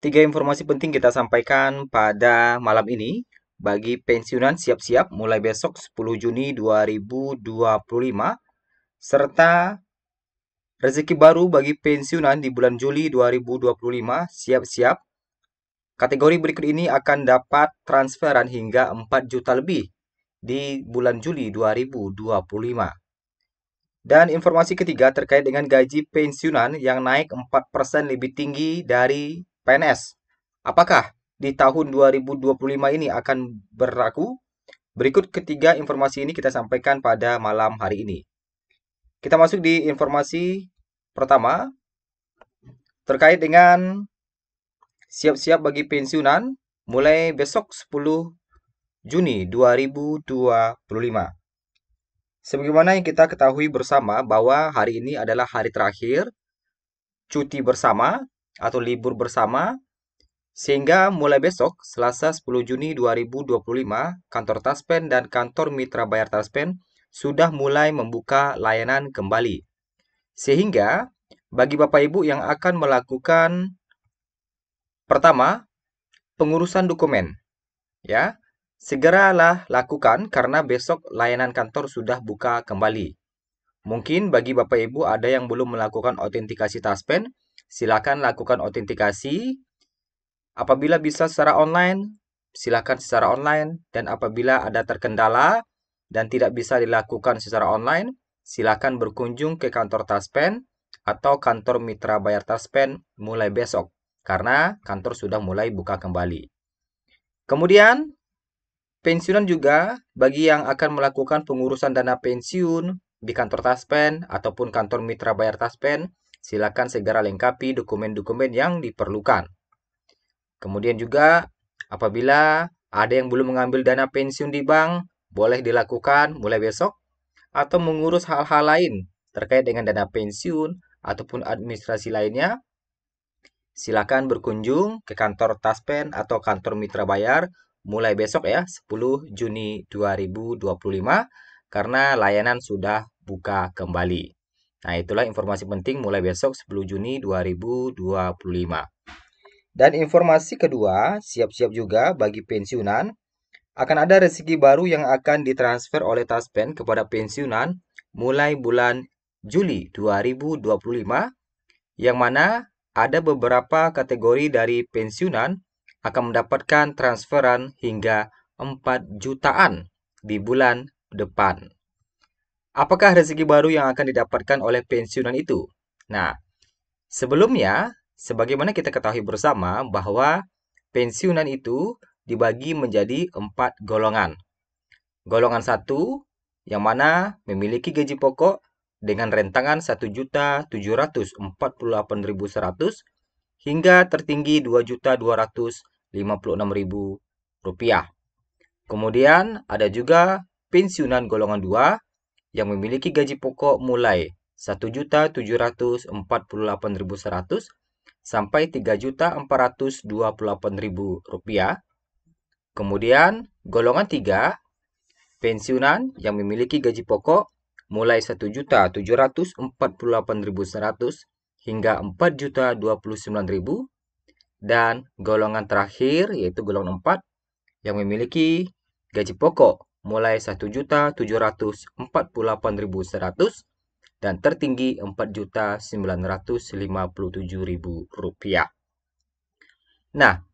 Tiga informasi penting kita sampaikan pada malam ini. Bagi pensiunan siap-siap mulai besok 10 Juni 2025, serta rezeki baru bagi pensiunan di bulan Juli 2025, siap-siap. Kategori berikut ini akan dapat transferan hingga 4 juta lebih di bulan Juli 2025. Dan informasi ketiga terkait dengan gaji pensiunan yang naik 4% lebih tinggi dari PNS. Apakah di tahun 2025 ini akan berlaku? Berikut ketiga informasi ini kita sampaikan pada malam hari ini. Kita masuk di informasi pertama terkait dengan siap-siap bagi pensiunan mulai besok 10 Juni 2025. Sebagaimana yang kita ketahui bersama bahwa hari ini adalah hari terakhir cuti bersama atau libur bersama, sehingga mulai besok Selasa 10 Juni 2025, kantor Taspen dan kantor Mitra Bayar Taspen sudah mulai membuka layanan kembali. Sehingga bagi Bapak Ibu yang akan melakukan pertama pengurusan dokumen, ya, segeralah lakukan karena besok layanan kantor sudah buka kembali. Mungkin bagi Bapak Ibu ada yang belum melakukan autentikasi Taspen, silakan lakukan autentikasi. Apabila bisa secara online, silakan secara online. Dan apabila ada terkendala dan tidak bisa dilakukan secara online, silakan berkunjung ke kantor Taspen atau kantor Mitra Bayar Taspen mulai besok, karena kantor sudah mulai buka kembali. Kemudian, pensiunan juga bagi yang akan melakukan pengurusan dana pensiun di kantor Taspen ataupun kantor Mitra Bayar Taspen, silakan segera lengkapi dokumen-dokumen yang diperlukan. Kemudian juga apabila ada yang belum mengambil dana pensiun di bank, boleh dilakukan mulai besok atau mengurus hal-hal lain terkait dengan dana pensiun ataupun administrasi lainnya. Silakan berkunjung ke kantor Taspen atau kantor Mitra Bayar mulai besok ya, 10 Juni 2025, karena layanan sudah buka kembali. Nah, itulah informasi penting mulai besok 10 Juni 2025. Dan informasi kedua, siap-siap juga bagi pensiunan, akan ada rezeki baru yang akan ditransfer oleh Taspen kepada pensiunan mulai bulan Juli 2025, yang mana ada beberapa kategori dari pensiunan akan mendapatkan transferan hingga 4 jutaan di bulan depan. Apakah rezeki baru yang akan didapatkan oleh pensiunan itu? Nah, sebelumnya, sebagaimana kita ketahui bersama bahwa pensiunan itu dibagi menjadi 4 golongan. Golongan 1 yang mana memiliki gaji pokok dengan rentangan 1.748.100 hingga tertinggi Rp2.256.000. Kemudian ada juga pensiunan golongan 2 yang memiliki gaji pokok mulai Rp1.748.100 sampai Rp3.428.000. Kemudian golongan 3 pensiunan yang memiliki gaji pokok mulai Rp1.748.100 hingga Rp4.029.000, dan golongan terakhir yaitu golongan 4 yang memiliki gaji pokok mulai Rp1.748.100 dan tertinggi Rp4.957.000. Nah,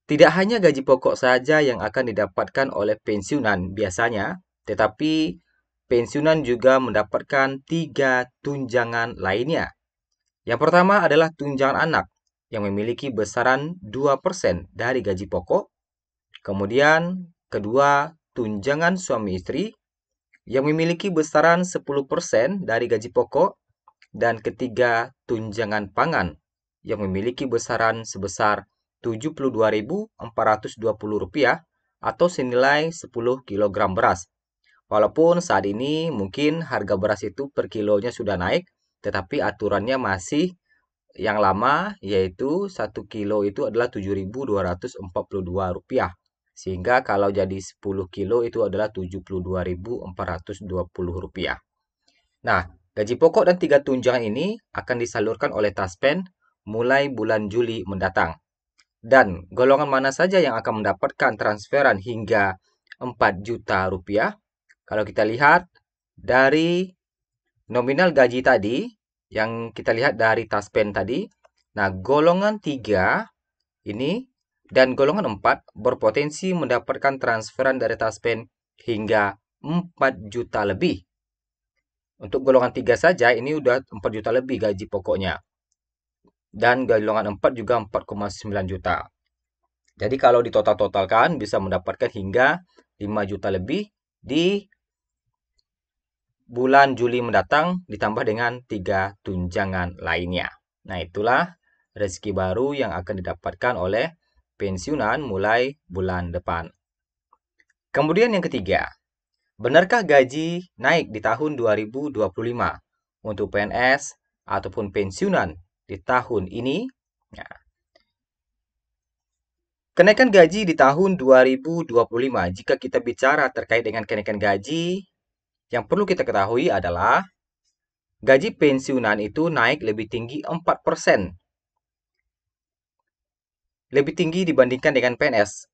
tidak hanya gaji pokok saja yang akan didapatkan oleh pensiunan biasanya, tetapi pensiunan juga mendapatkan 3 tunjangan lainnya. Yang pertama adalah tunjangan anak yang memiliki besaran 2% dari gaji pokok. Kemudian, kedua, tunjangan suami istri yang memiliki besaran 10% dari gaji pokok. Dan ketiga, tunjangan pangan yang memiliki besaran sebesar Rp72.420 atau senilai 10 kg beras. Walaupun saat ini mungkin harga beras itu per kilonya sudah naik, tetapi aturannya masih yang lama, yaitu 1 kilo itu adalah Rp7.242. Sehingga kalau jadi 10 kilo itu adalah Rp72.420. Nah, gaji pokok dan 3 tunjangan ini akan disalurkan oleh Taspen mulai bulan Juli mendatang. dan golongan mana saja yang akan mendapatkan transferan hingga 4 juta rupiah? Kalau kita lihat dari nominal gaji tadi, yang kita lihat dari taspen tadi, nah golongan 3 ini dan golongan 4 berpotensi mendapatkan transferan dari taspen hingga 4 juta lebih. Untuk golongan 3 saja ini udah 4 juta lebih gaji pokoknya. Dan golongan 4 juga 4,9 juta. Jadi kalau ditotal-totalkan bisa mendapatkan hingga 5 juta lebih di bulan Juli mendatang ditambah dengan 3 tunjangan lainnya. Nah, itulah rezeki baru yang akan didapatkan oleh pensiunan mulai bulan depan. Kemudian yang ketiga, benarkah gaji naik di tahun 2025 untuk PNS ataupun pensiunan di tahun ini? Nah, kenaikan gaji di tahun 2025, jika kita bicara terkait dengan kenaikan gaji, yang perlu kita ketahui adalah gaji pensiunan itu naik lebih tinggi 4%. Lebih tinggi dibandingkan dengan PNS.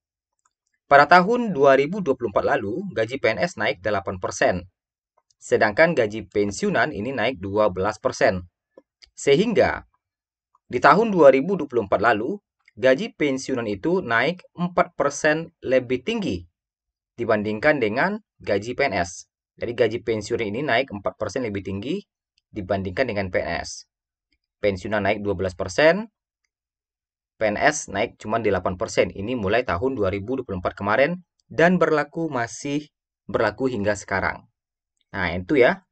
Pada tahun 2024 lalu, gaji PNS naik 8%. Sedangkan gaji pensiunan ini naik 12%. Sehingga di tahun 2024 lalu, gaji pensiunan itu naik 4% lebih tinggi dibandingkan dengan gaji PNS. Jadi gaji pensiunan ini naik 4% lebih tinggi dibandingkan dengan PNS. Pensiunan naik 12%, PNS naik cuma 8%. Ini mulai tahun 2024 kemarin dan masih berlaku hingga sekarang. Nah, itu ya.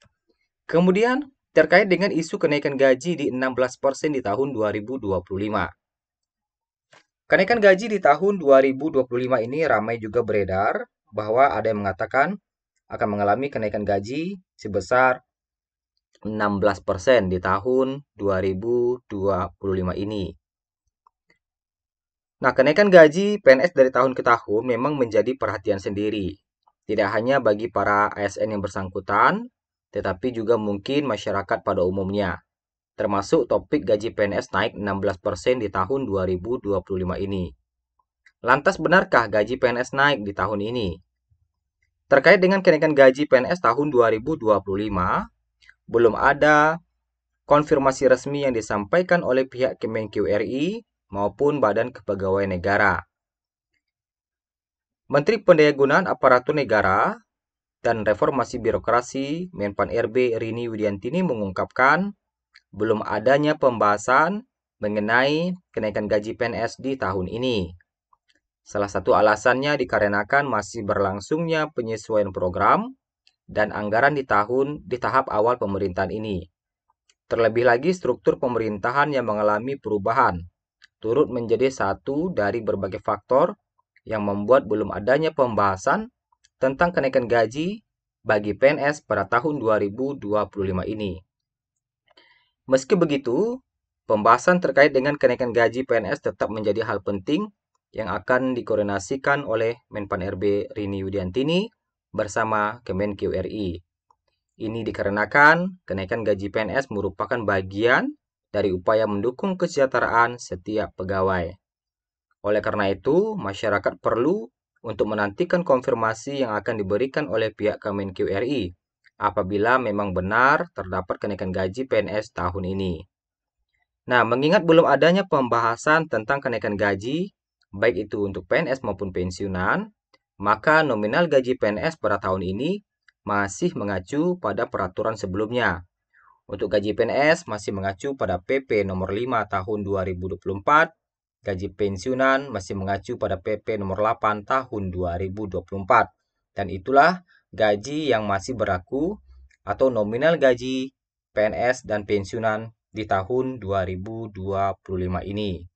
Kemudian terkait dengan isu kenaikan gaji di 16% di tahun 2025. Kenaikan gaji di tahun 2025 ini ramai juga beredar bahwa ada yang mengatakan akan mengalami kenaikan gaji sebesar 16% di tahun 2025 ini. Nah, kenaikan gaji PNS dari tahun ke tahun memang menjadi perhatian sendiri. Tidak hanya bagi para ASN yang bersangkutan, tetapi juga mungkin masyarakat pada umumnya. Termasuk topik gaji PNS naik 16% di tahun 2025 ini. Lantas benarkah gaji PNS naik di tahun ini? Terkait dengan kenaikan gaji PNS tahun 2025, belum ada konfirmasi resmi yang disampaikan oleh pihak Kemenkeu RI maupun Badan Kepegawaian Negara. Menteri Pendayagunaan Aparatur Negara dan Reformasi Birokrasi Menpan RB Rini Widiantini mengungkapkan belum adanya pembahasan mengenai kenaikan gaji PNS di tahun ini. Salah satu alasannya dikarenakan masih berlangsungnya penyesuaian program dan anggaran di tahap awal pemerintahan ini. Terlebih lagi struktur pemerintahan yang mengalami perubahan turut menjadi satu dari berbagai faktor yang membuat belum adanya pembahasan tentang kenaikan gaji bagi PNS pada tahun 2025 ini. Meski begitu, pembahasan terkait dengan kenaikan gaji PNS tetap menjadi hal penting yang akan dikoordinasikan oleh Menpan RB Rini Widiantini bersama Kemenkeu RI. Ini dikarenakan kenaikan gaji PNS merupakan bagian dari upaya mendukung kesejahteraan setiap pegawai. Oleh karena itu, masyarakat perlu untuk menantikan konfirmasi yang akan diberikan oleh pihak Kemenkeu RI apabila memang benar terdapat kenaikan gaji PNS tahun ini. Nah, mengingat belum adanya pembahasan tentang kenaikan gaji, baik itu untuk PNS maupun pensiunan, maka nominal gaji PNS pada tahun ini masih mengacu pada peraturan sebelumnya. Untuk gaji PNS masih mengacu pada PP nomor 5 tahun 2024, gaji pensiunan masih mengacu pada PP nomor 8 tahun 2024. Dan itulah gaji yang masih berlaku atau nominal gaji PNS dan pensiunan di tahun 2025 ini.